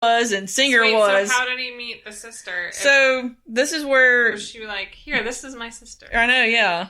was and Singer was. So how did he meet the sister? So this is where... Was she like, here, this is my sister? I know, yeah.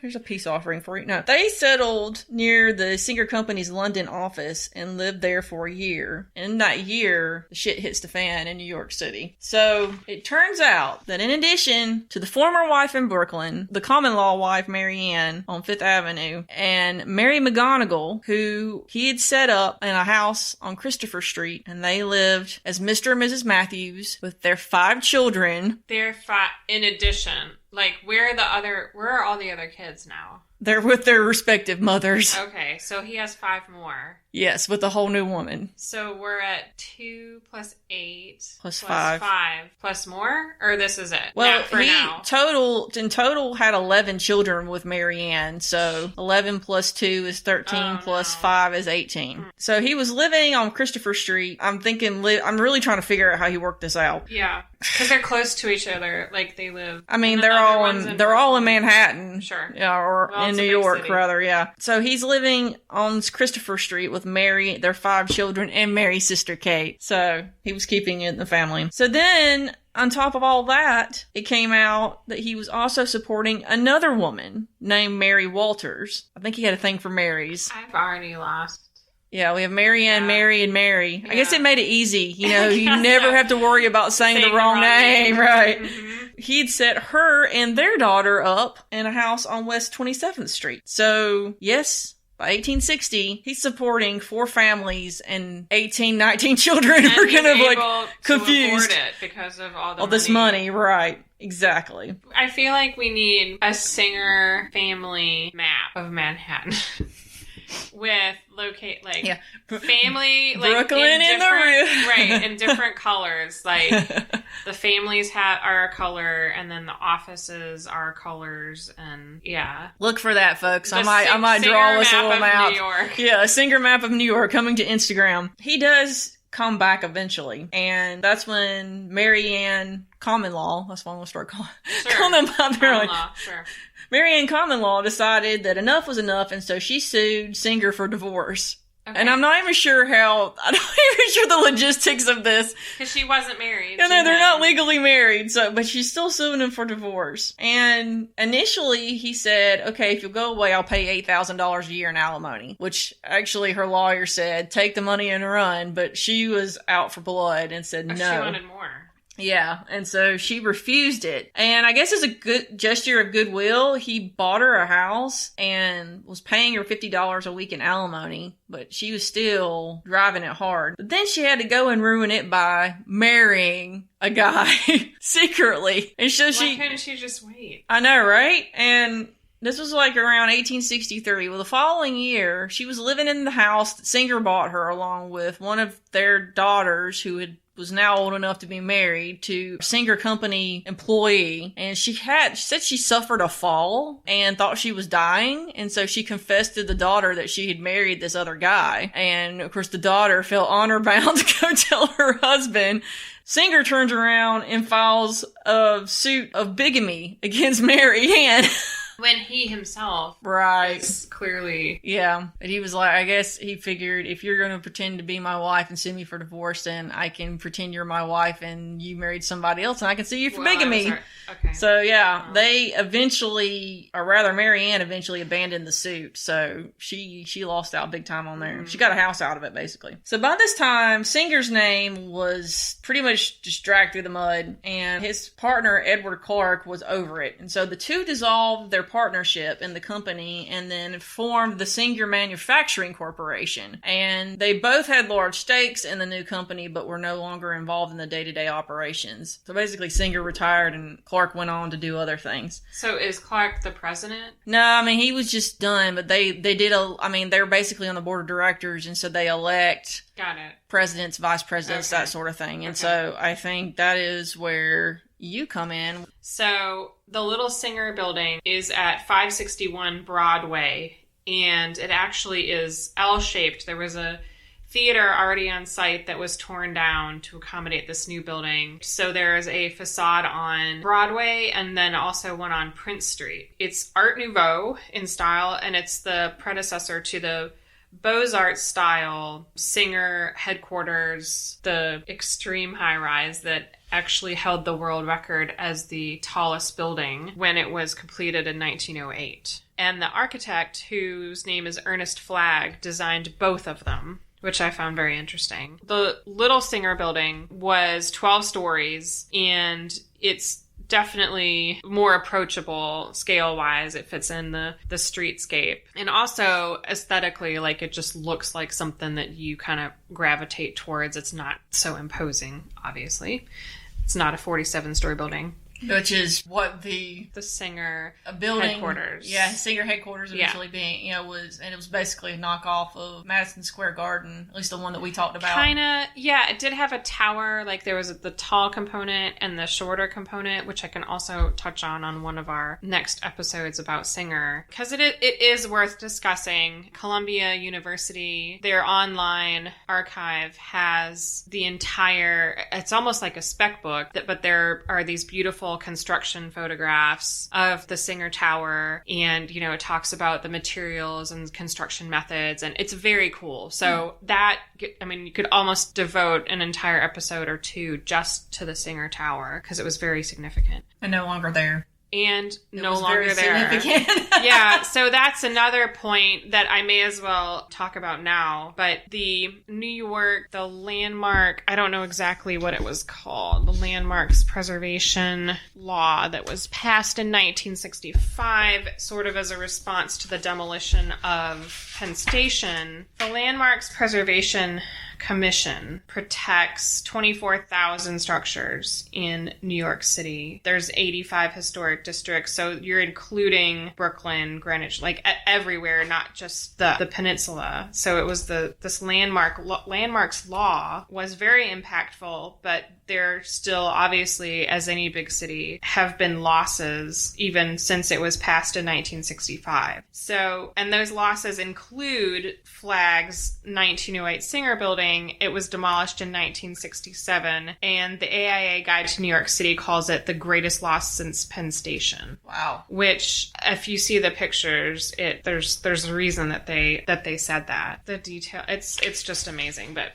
Here's a peace offering for you. No. They settled near the Singer Company's London office and lived there for a year. And in that year, the shit hits the fan in New York City. So it turns out that in addition to the former wife in Brooklyn, the common law wife, Mary Ann, on Fifth Avenue, and Mary McGonigal, who he had set up in a house on Christopher Street, and they lived as Mr. and Mrs. Matthews with their 5 children. In addition, like, where are all the other kids now? They're with their respective mothers. Okay, so he has 5 more. Yes, with a whole new woman. So we're at 2 plus 8 plus 5 plus more, or this is it? Well, now. In total had 11 children with Mary Ann. So 11 plus 2 is 13 plus 5 is 18. So he was living on Christopher Street. I'm really trying to figure out how he worked this out. Yeah, because they're close to each other. Like they live. I mean, they're all in Manhattan. Sure. Yeah, or in New York, rather. Yeah. So he's living on Christopher Street with Mary, their 5 children, and Mary's sister Kate. So he was keeping it in the family. So then, on top of all that, it came out that he was also supporting another woman named Mary Walters. I think he had a thing for Marys. I've already lost. Yeah, we have Mary Ann, Mary, and Mary. Yeah. I guess it made it easy. You know, you never have to worry about saying the wrong name. Right. Mm-hmm. He'd set her and their daughter up in a house on West 27th Street. So, yes, by 1860, he's supporting 4 families and 18, 19 children who are kind of like confused. To afford it because of all this money. Right. Exactly. I feel like we need a Singer family map of Manhattan. With family, like Brooklyn in the room, right? In different colors, like the families are a color, and then the offices are colors, and look for that, folks. I might draw us a little map. New York. Yeah, a Singer map of New York coming to Instagram. He does come back eventually, and that's when Mary Ann Common Law. That's what I'm gonna start calling them by their Common Law. Sure. Mary Ann Common Law decided that enough was enough, and so she sued Singer for divorce. Okay. And I'm not even sure the logistics of this. Because she wasn't married. No, they're not legally married, but she's still suing him for divorce. And initially, he said, okay, if you'll go away, I'll pay $8,000 a year in alimony. Which, actually, her lawyer said, take the money and run. But she was out for blood and said no. She wanted more. Yeah, and so she refused it. And I guess as a good gesture of goodwill, he bought her a house and was paying her $50 a week in alimony, but she was still driving it hard. But then she had to go and ruin it by marrying a guy secretly. And so Why couldn't she just wait? I know, right? And this was like around 1863. Well, the following year, she was living in the house that Singer bought her along with one of their daughters who was now old enough to be married to a Singer Company employee. And she said she suffered a fall and thought she was dying. And so she confessed to the daughter that she had married this other guy. And of course, the daughter felt honor bound to go tell her husband. Singer turns around and files a suit of bigamy against Mary Ann. When he himself is clearly... Yeah. But he was like, I guess he figured, if you're going to pretend to be my wife and sue me for divorce, then I can pretend you're my wife and you married somebody else and I can sue you for bigamy. Okay. So, they eventually, or rather Mary Ann eventually abandoned the suit. So she lost out big time on there. She got a house out of it, basically. So by this time, Singer's name was pretty much just dragged through the mud, and his partner, Edward Clark, was over it. And so the two dissolved their partnership in the company and then formed the Singer Manufacturing Corporation. And they both had large stakes in the new company, but were no longer involved in the day-to-day operations. So basically, Singer retired and Clark went on to do other things. So is Clark the president? No, I mean, he was just done, but they were basically on the board of directors, and so they elect presidents, vice presidents, that sort of thing. And so I think that is where you come in. So the Little Singer building is at 561 Broadway, and it actually is L-shaped. There was a theater already on site that was torn down to accommodate this new building. So there's a facade on Broadway and then also one on Prince Street. It's Art Nouveau in style, and it's the predecessor to the Beaux-Arts style Singer headquarters, the extreme high-rise that actually held the world record as the tallest building when it was completed in 1908. And the architect, whose name is Ernest Flagg, designed both of them, which I found very interesting. The Little Singer building was 12 stories, and it's definitely more approachable scale-wise. It fits in the streetscape. And also, aesthetically, like, it just looks like something that you kind of gravitate towards. It's not so imposing, obviously. It's not a 47-story building. Which is what the Singer building headquarters. Yeah, Singer headquarters eventually being, it was basically a knockoff of Madison Square Garden, at least the one that we talked about. Kinda, yeah, it did have a tower, like there was the tall component and the shorter component, which I can also touch on one of our next episodes about Singer. Because it is worth discussing. Columbia University, their online archive has the entire, it's almost like a spec book, but there are these beautiful construction photographs of the Singer Tower, and it talks about the materials and construction methods, and it's very cool. So you could almost devote an entire episode or two just to the Singer Tower because it was very significant. And no longer there. And no longer there. Yeah, so that's another point that I may as well talk about now. But the New York, the landmark, I don't know exactly what it was called, the Landmarks Preservation Law that was passed in 1965, sort of as a response to the demolition of Penn Station. The Landmarks Preservation Commission protects 24,000 structures in New York City. There's 85 historic districts, so you're including Brooklyn, Greenwich, like everywhere, not just the peninsula. So it was this landmarks law was very impactful, but there still, obviously, as any big city, have been losses even since it was passed in 1965. So, and those losses include Flagg's 1908 Singer building. It was demolished in 1967, and the AIA Guide to New York City calls it the greatest loss since Penn Station. Wow. Which, if you see the pictures, there's a reason that they said that. The detail, it's just amazing. But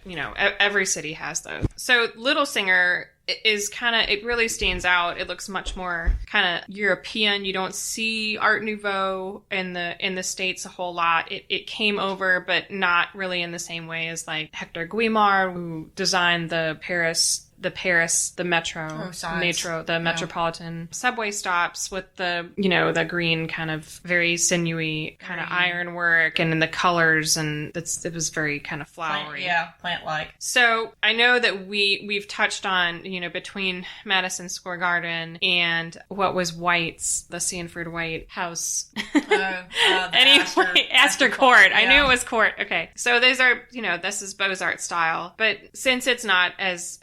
every city has those. So Little Singer is it really stands out. It looks much more kind of European. You don't see Art Nouveau in the States a whole lot. It came over, but not really in the same way as like Hector Guimard, who designed the metropolitan subway stops with the green kind of very sinewy kind of ironwork and in the colors, and it was very kind of flowery. Plant-like. So I know that we've touched on, between Madison Square Garden and what was White's, the Sanford White house. Anyway, Astor Court. Yeah. I knew it was Court. Okay. So those are, this is Beaux-Arts style, but since it's not as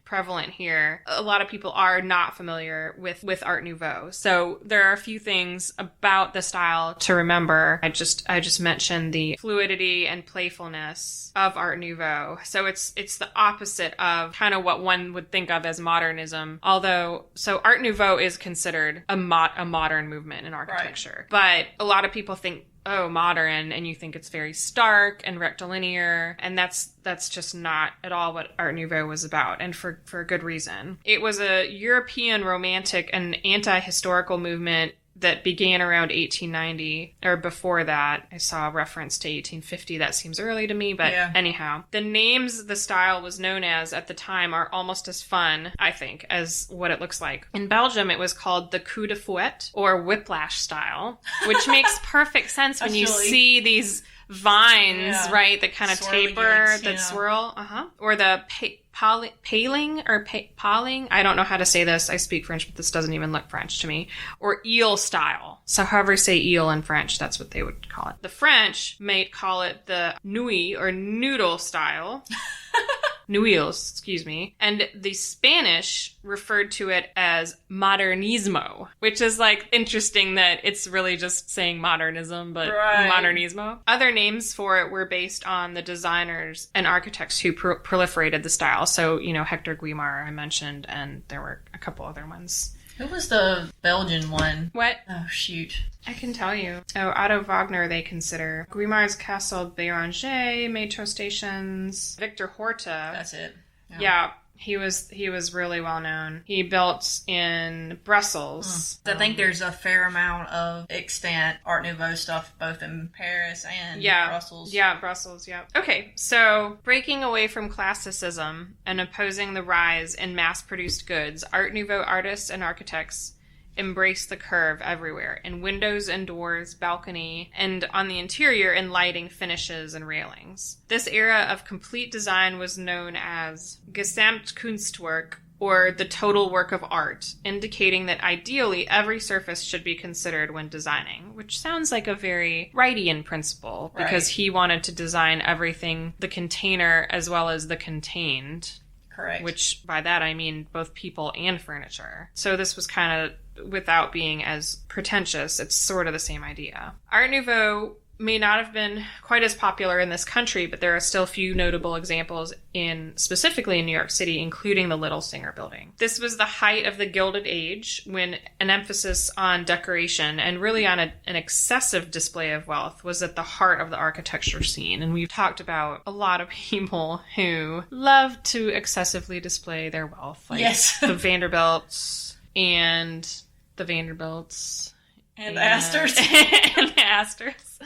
prevalent here, a lot of people are not familiar with Art Nouveau. So there are a few things about the style to remember. I just mentioned the fluidity and playfulness of Art Nouveau. So it's the opposite of kind of what one would think of as modernism. So Art Nouveau is considered a modern movement in architecture. Right. But a lot of people think, modern, and you think it's very stark and rectilinear, and that's just not at all what Art Nouveau was about, and for good reason. It was a European romantic and anti-historical movement that began around 1890, or before that. I saw a reference to 1850. That seems early to me, but anyhow. The names the style was known as at the time are almost as fun, I think, as what it looks like. In Belgium, it was called the coup de fouet, or whiplash style, which makes perfect sense when you see these vines, right, that kind of taper, that swirl, or the paling. I don't know how to say this. I speak French, but this doesn't even look French to me. Or eel style. So however you say eel in French, that's what they would call it. The French may call it the nouille or noodle style. Nuiles, excuse me. And the Spanish referred to it as modernismo, which is like interesting that it's really just saying modernism, but modernismo. Other names for it were based on the designers and architects who proliferated the style. So, Hector Guimard I mentioned, and there were a couple other ones. Who was the Belgian one? What? Oh, shoot. I can tell you. Oh, Otto Wagner they consider. Guimar's Castle Béranger, Metro Stations. Victor Horta. That's it. Yeah. He was really well known. He built in Brussels. I think there's a fair amount of extant Art Nouveau stuff both in Paris and Brussels. Yeah, Brussels, yeah. Okay, so breaking away from classicism and opposing the rise in mass-produced goods, Art Nouveau artists and architects embrace the curve everywhere, in windows and doors, balcony, and on the interior in lighting, finishes, and railings. This era of complete design was known as Gesamtkunstwerk, or the total work of art, indicating that ideally every surface should be considered when designing, which sounds like a very Wrightian principle, because he wanted to design everything, the container as well as the contained. Correct. Which, by that, I mean both people and furniture. So this was kind of, without being as pretentious, it's sort of the same idea. Art Nouveau may not have been quite as popular in this country, but there are still few notable examples specifically in New York City, including the Little Singer building. This was the height of the Gilded Age, when an emphasis on decoration and really on an excessive display of wealth was at the heart of the architecture scene. And we've talked about a lot of people who love to excessively display their wealth, like the Vanderbilts and the Vanderbilts. And the Astors. And the Astors.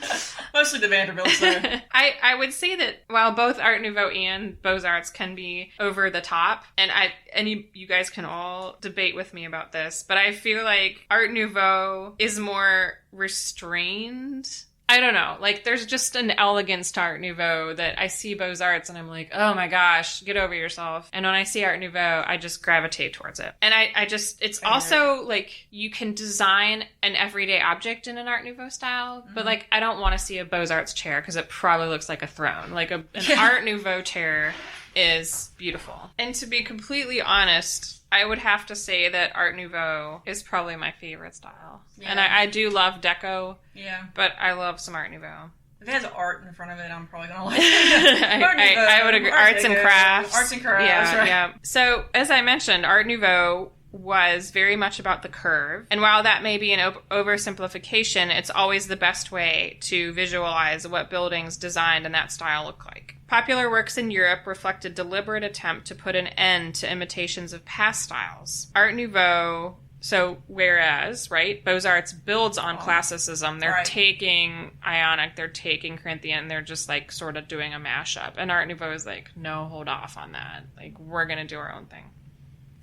Mostly the Vanderbilts, though. I would say that while both Art Nouveau and Beaux-Arts can be over the top, and you guys can all debate with me about this, but I feel like Art Nouveau is more restrained. I don't know. Like, there's just an elegance to Art Nouveau that I see Beaux-Arts and I'm like, oh my gosh, get over yourself. And when I see Art Nouveau, I just gravitate towards it. And it's also, like, you can design an everyday object in an Art Nouveau style, but, like, I don't want to see a Beaux-Arts chair because it probably looks like a throne. Like, an Art Nouveau chair is beautiful. And to be completely honest, I would have to say that Art Nouveau is probably my favorite style. Yeah. And I do love deco. Yeah. But I love some Art Nouveau. If it has art in front of it, I'm probably going to like it. I would agree. Arts and crafts. Arts and crafts, yeah, right. Yeah. So, as I mentioned, Art Nouveau was very much about the curve. And while that may be an oversimplification, it's always the best way to visualize what buildings designed in that style look like. Popular works in Europe reflect a deliberate attempt to put an end to imitations of past styles. Art Nouveau, so whereas, right, Beaux-Arts builds on classicism, they're taking Ionic, they're taking Corinthian, they're just like sort of doing a mashup. And Art Nouveau is like, no, hold off on that. Like, we're going to do our own thing.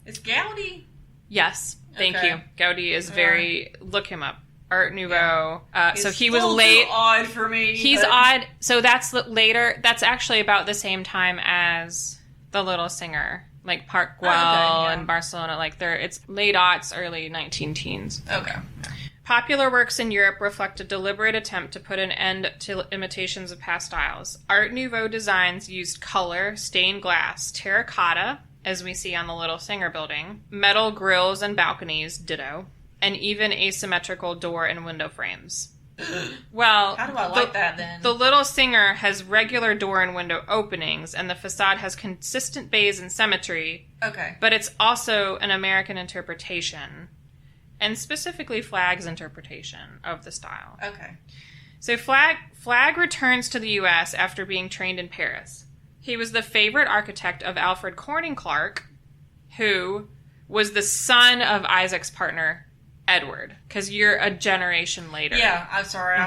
Is Gaudi? Yes, thank you. Gaudi is look him up. Art Nouveau. So he was late. Too odd for me. He's odd. So that's later. That's actually about the same time as The Little Singer, like Park Güell and Barcelona. Like it's late aughts, early 19-teens. Okay. Popular works in Europe reflect a deliberate attempt to put an end to imitations of past styles. Art Nouveau designs used color, stained glass, terracotta, as we see on the Little Singer building, metal grills and balconies, ditto, and even asymmetrical door and window frames. Well, how do I like that then? The Little Singer has regular door and window openings, and the facade has consistent bays and symmetry. Okay. But it's also an American interpretation, and specifically Flagg's interpretation of the style. Okay. So Flagg returns to the U.S. after being trained in Paris. He was the favorite architect of Alfred Corning Clark, who was the son of Issac's partner, Edward, because you're a generation later. Yeah, I'm sorry.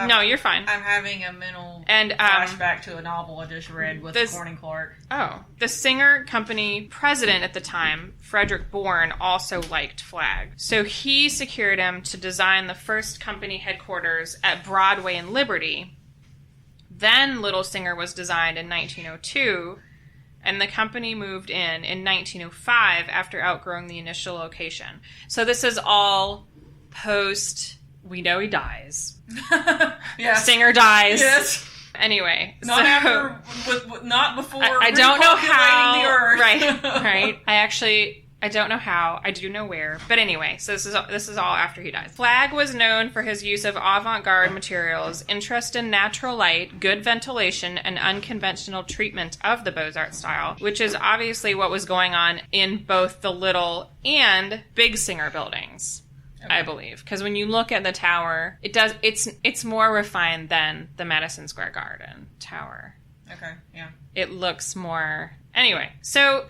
No, you're fine. I'm having a mental flashback to a novel I just read with Corning Clark. Oh. The Singer Company president at the time, Frederick Bourne, also liked Flagg. So he secured him to design the first company headquarters at Broadway and Liberty. Then Little Singer was designed in 1902, and the company moved in 1905 after outgrowing the initial location. So this is all post, we know he dies. Yeah. Singer dies. Yes. Anyway. Not before I don't know how. the earth. Right. I actually I don't know how. I do know where. But anyway, so this is all after he dies. Flagg was known for his use of avant-garde materials, interest in natural light, good ventilation, and unconventional treatment of the Beaux-Arts style, which is obviously what was going on in both the Little and Big Singer buildings. Okay. I believe. Because when you look at the tower, it's more refined than the Madison Square Garden tower. Okay, yeah. It looks more... Anyway, so